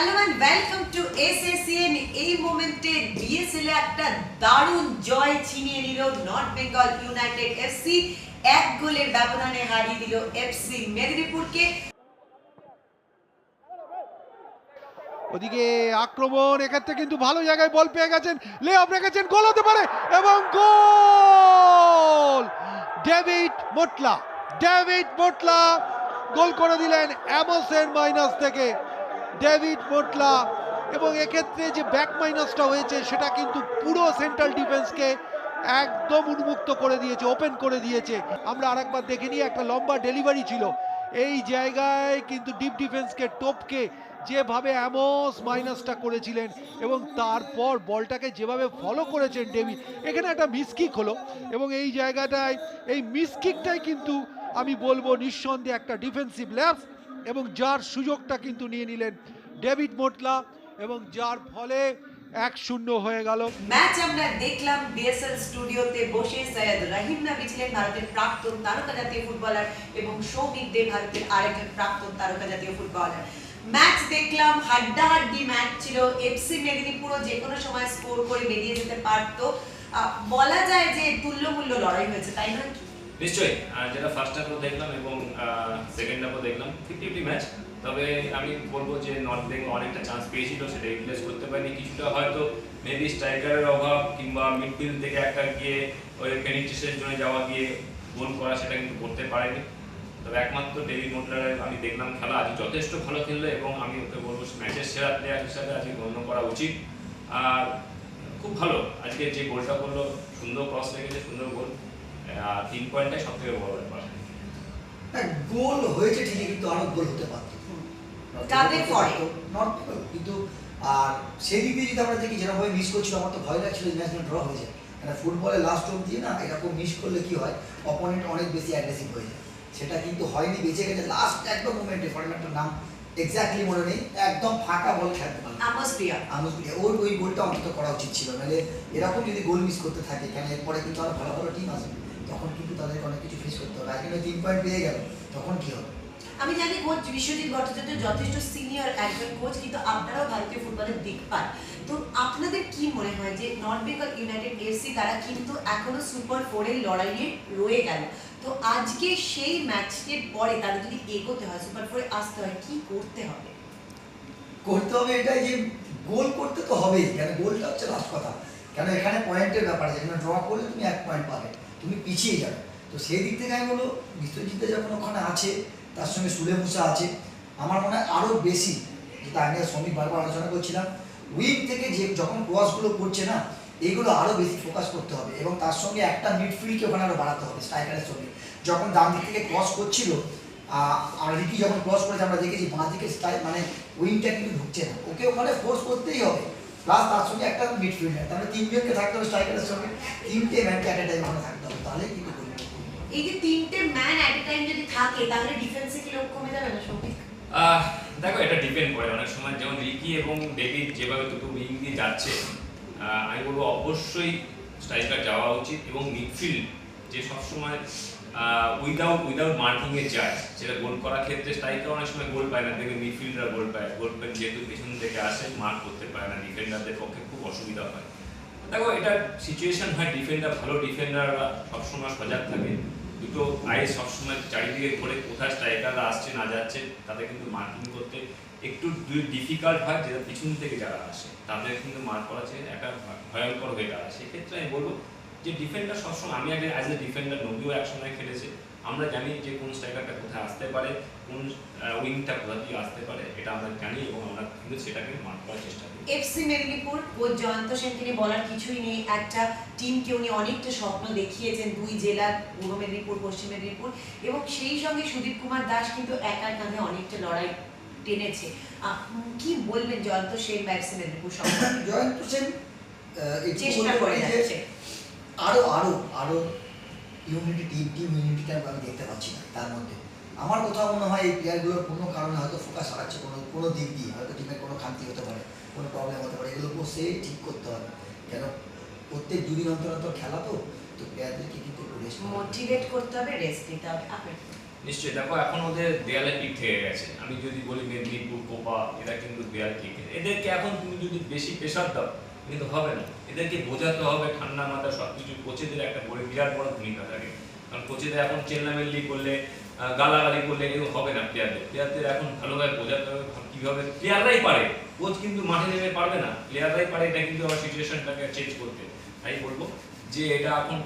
Hello and welcome to SSN. এই মোমেন্টে BSL একটা দারুণ জয় ছিনিয়ে নিল নর্থ বেঙ্গল ইউনাইটেড এফসি। এক গোলের ব্যবধানে হারিয়ে দিল এফসি মেদিনীপুরকে। ওদিকে আক্রমণ, এক্ষেত্রে কিন্তু ভালো জায়গায় বল পেয়ে গেছেন, লে অফ রেখেছেন, গোল হতে পারে এবং গোল! ডেভিড মোটলা গোল করে দিলেন অ্যামোসের মাইনাস থেকে। ডেভিড মোটলা, এবং এক্ষেত্রে যে ব্যাক মাইনাসটা হয়েছে সেটা কিন্তু পুরো সেন্ট্রাল ডিফেন্সকে একদম উন্মুক্ত করে দিয়েছে, ওপেন করে দিয়েছে। আমরা আরেকবার দেখে নিই, একটা লম্বা ডেলিভারি ছিল এই জায়গায়, কিন্তু ডিপ ডিফেন্সকে টপকে যেভাবে অ্যামোস মাইনাসটা করেছিলেন এবং তারপর বলটাকে যেভাবে ফলো করেছেন ডেভিড, এখানে একটা মিসকিক হলো এবং এই জায়গাটায় এই মিসকিকটাই কিন্তু আমি বলবো নিঃসন্দেহে একটা ডিফেন্সিভ ল্যাপস, এবং যার সুযোগটা কিন্তু নিয়ে নিলেন ডেভিড মোটলা এবং যার ফলে 1-0 হয়ে গেল। ম্যাচ আমরা দেখলাম বিএসএল স্টুডিওতে বসে। সৈয়দ রহিম নাবি ছিলেন ভারতের প্রাক্তন তারকা জাতীয় ফুটবলার এবং সৌমিক দে ভারতের আরেকজন প্রাক্তন তারকা জাতীয় ফুটবলার। ম্যাচ দেখলাম, হাড্ডাহাড্ডি ম্যাচ ছিল। এফসি মেদিনীপুরও যে কোনো সময় স্কোর করে বেরিয়ে যেতে পারত। বলা যায় যে তুল্যমূল্য লড়াই হয়েছে, তাই নয় কি? নিশ্চয়ই, যেটা ফার্স্ট হাফও দেখলাম এবং সেকেন্ড হাফও দেখলাম, 50-50 ম্যাচ। তবে আমি বলবো যে নর্থ বেঙ্গল অনেকটা চান্স পেয়েছিল, সেটা ইউটিলাইজ করতে পারেনি। কিছুটা হয়তো মেবি স্ট্রাইকারের অভাব কিংবা মিডফিল্ড থেকে একটা গিয়ে ওই পেনিট্রেশনের জন্য যাওয়া গিয়ে গোল করা, সেটা কিন্তু করতে পারেনি। তবে একমাত্র ডেভিড মোটলারের আমি দেখলাম খেলা, আজ যথেষ্ট ভালো খেললো এবং আমি ওকে বলবো ম্যাচের সেরা প্লেয়ার হিসাবে আজকে গণ্য করা উচিত। আর খুব ভালো আজকে যে গোলটা করলো, সুন্দর ক্রস লেগেছে, সুন্দর গোল। 3 পয়েন্টটাই সব থেকে বড় ব্যাপার। গোল হয়েছে ঠিকই, কিন্তু আরো গোল হতে পারত। কাদের ফরে নর্থ বেঙ্গল কিন্তু, আর সেই দিক দিয়ে যদি আমরা দেখি যেরকমভাবে মিস করছিল, আমার তো ভয় লাগছিল এই ম্যাচটা ড্র হয়ে যায়। কারণ ফুটবলে লাস্ট অব্দি না এরকম মিস করলে কি হয়, অপোনেন্ট অনেক বেশি অ্যাগ্রেসিভ হয়ে যায়। সেটা কিন্তু হয়নি, বেঁচে গেছে লাস্ট একদম মোমেন্টে। ফরম্যাটটার নাম এক্স্যাক্টলি মনে নেই, একদম ফাঁকা বল খেলতে পারল আমসপ্রিয়া। ওই গোলটা অন্তত করা উচিত ছিল, নাহলে এরকম যদি গোল মিস করতে থাকে, কেন এরপরে কিন্তু আরো ভালো ভালো টিম আসবে, তখন কিন্তু তাদেরকে অনেক কিছু ফেস করতে হবে। আজকে 3 পয়েন্ট পেয়ে গেল, তখন কি হবে? আমি জানি কোচ বিশ্বজিৎ ভট্টাচার্য যথেষ্ট সিনিয়র একজন কোচ, কিন্তু আপনারাও ভারতীয় ফুটবলের দিক পান। তো আপনাদের কি মনে হয় যে নর্থ বেঙ্গল ইউনাইটেড এফসি তারা কিন্তু এখনো সুপার 4-এর লড়াইয়ে রয়ে গেল, তো আজকে সেই ম্যাচের পরে তাদের যদি এগোতে হয়, সুপার 4-এ আসতে হয়, কি করতে হবে? এটাই যে গোল করতে তো হবেই, কেন গোলটা হচ্ছে লাস্ট কথা। কেন এখানে পয়েন্টের ব্যাপার আছে, যেখানে ড্র করলে তুমি 1 পয়েন্ট পাবে, তুমি পিছিয়ে যাবে। তো সেই দিক থেকে আমি বলবো বিশ্বজিৎ যখন ওখানে আছে, তার সঙ্গে সুলে মুসা আছে, আমার মনে হয় আরও বেশি, যেটা আমি আর শ্রমিক বারবার আলোচনা করছিলাম, উইং থেকে যে যখন ক্রসগুলো করছে না, এইগুলো আরও বেশি ফোকাস করতে হবে এবং তার সঙ্গে একটা মিডফিল্ডকে ওখানে আরও বাড়াতে হবে স্ট্রাইকারের সঙ্গে। যখন ডান দিক থেকে ক্রস করছিল আর রিকি যখন ক্রস করেছে, আমরা দেখেছি বাঁ দিকে মানে উইংটা কিন্তু ঢুকছে না, ওকে ওখানে ফোর্স করতেই হবে। প্লাস তার সঙ্গে একটা মিডফিল্ডার, তাহলে 3 জনকে থাকতে হবে স্ট্রাইকারের সঙ্গে, 3টে ম্যানকে অ্যাট এ টাইম ওখানে থাকতে হবে, তাহলে কিন্তু এই যে 3টে ম্যান অ্যাট এ টাইম যদি থাকে, তাহলে ডিফেন্সে কি লোক কমে যাবে না সৌমিক? দেখো, এটা ডিপেন্ড করে অনেক সময়। যেমন রিকি এবং ডেভিড যেভাবে দুটো উইং দিয়ে যাচ্ছে, আমি বলবো অবশ্যই স্ট্রাইকার যাওয়া উচিত এবং মিডফিল্ড যে সবসময় উইদাউট মার্কিংয়ে যায়, সেটা গোল করার ক্ষেত্রে স্ট্রাইকার অনেক সময় গোল পায় না, দেখবে মিডফিল্ডার গোল পায়, যেহেতু পেছন থেকে আসে, মার্ক করতে পারে না, ডিফেন্ডারদের পক্ষে খুব অসুবিধা হয়। দেখো, এটা সিচুয়েশন হয়, ডিফেন্ডার ভালো ডিফেন্ডাররা সবসময় সজাগ থাকে, দুটো আইস সবসময় চারিদিকে ঘুরে কোথায় স্ট্রাইকাররা আসছে না যাচ্ছে, তাদের কিন্তু মার্কিং করতে একটু ডিফিকাল্ট হয়। যেটা পিছন থেকে যারা আসে তাদের কিন্তু মার্ক করা একটা ভয়ঙ্কর হয়ে দাঁড়ায়। সেক্ষেত্রে আমি বলবো যে ডিফেন্ডার সবসময়, আমি আগে অ্যাজ এ ডিফেন্ডার নবীও একসময় খেলেছে, আমরা জানি যে কোন স্ট্রাইকারটা কোথায় আসতে পারে, কোন উইংটা কোথা দিয়ে আসতে পারে, এটা আমরা জানি এবং আমরা কিন্তু সেটাকে মার্ক করার চেষ্টা করি। এফসি মেদিনীপুর কোচ জয়ন্ত সেনকে নিয়ে বলার কিছুই নেই। একটা টিমকে উনি অনেকটা স্বপ্ন দেখিয়েছেন, 2 জেলার, পূর্ব মেদিনীপুর, পশ্চিম মেদিনীপুর, এবং সেই সঙ্গে সুদীপ কুমার দাস কিন্তু একার কাঁধে অনেকটা লড়াই টেনেছে। কি বলবেন জয়ন্ত সেন বা এফসি মেদিনীপুর সম্পর্কে? জয়ন্ত সেন চেষ্টা করে যাচ্ছে, আরো ইউনিটি টিম ইউনিটিটা আমি দেখতে পাচ্ছি না তার মধ্যে। আমার কোথাও মনে হয় এই প্লেয়ারগুলোর কোনো কারণে হয়তো ফোকাস হারাচ্ছে, কোনো দিক দিয়ে হয়তো টিমের কোনো খামতি হতে পারে, কোনো প্রবলেম হতে পারে, এগুলো বসে ঠিক করতে হবে। কেন প্রত্যেক 2 দিন অন্তর খেলা, তো প্লেয়ারদেরকে কিন্তু একটু রেস্ট মোটিভেট করতে হবে, রেস্ট দিতে হবে। নিশ্চয়ই দেখো এখন ওদের দেয়ালে পিঠ থেকে গেছে। আমি যদি বলি মেদিনীপুর, কোপা, এরা কিন্তু দেয়ালে পিঠ থেকে, এদেরকে এখন তুমি যদি বেশি প্রেশার দাও কিন্তু হবে না। এদেরকে বোঝাতে হবে ঠান্ডা মাথায় সবকিছু। কোচেদের একটা বিরাট বড় ভূমিকা থাকে, কারণ কোচেদের এখন চেল্লামেল্লি করলে, গালাগালি করলে এগুলো হবে না। প্লেয়ারদের এখন ভালোভাবে বোঝাতে হবে কিভাবে। প্লেয়াররাই পারে, কোচ কিন্তু মাঠে নেমে পারবে না, প্লেয়াররাই পারে এটা কিন্তু আবার সিচুয়েশনটাকে চেঞ্জ করতে। তাই বলবো যে এটা এখন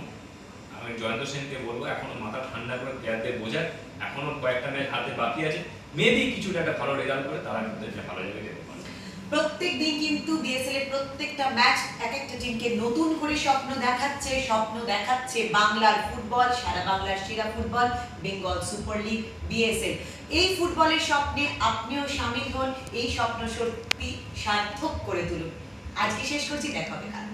আমি জয়ন্ত সেনকে বলবো এখনো মাথা ঠান্ডা করে প্লেয়ারদের বোঝায়। এখনো কয়েকটা ম্যাচ হাতে বাকি আছে, মেবি কিছুটা একটা ভালো রেজাল্ট করে তারা কিন্তু একটা ভালো জায়গায় যেতে পারে। প্রত্যেক দিন কিন্তু বিএসএল এর প্রত্যেকটা ম্যাচ এক একটা টিমকে নতুন করে স্বপ্ন দেখাচ্ছে বাংলার ফুটবল, সারা বাংলার সেরা football, Bengal super league BSL. এই ফুটবলের স্বপ্নে আপনিও শামিল হন, এই স্বপ্ন সত্যি সার্থক করে তুলুন। আজকে শেষ করছি, দেখা হবে কাল।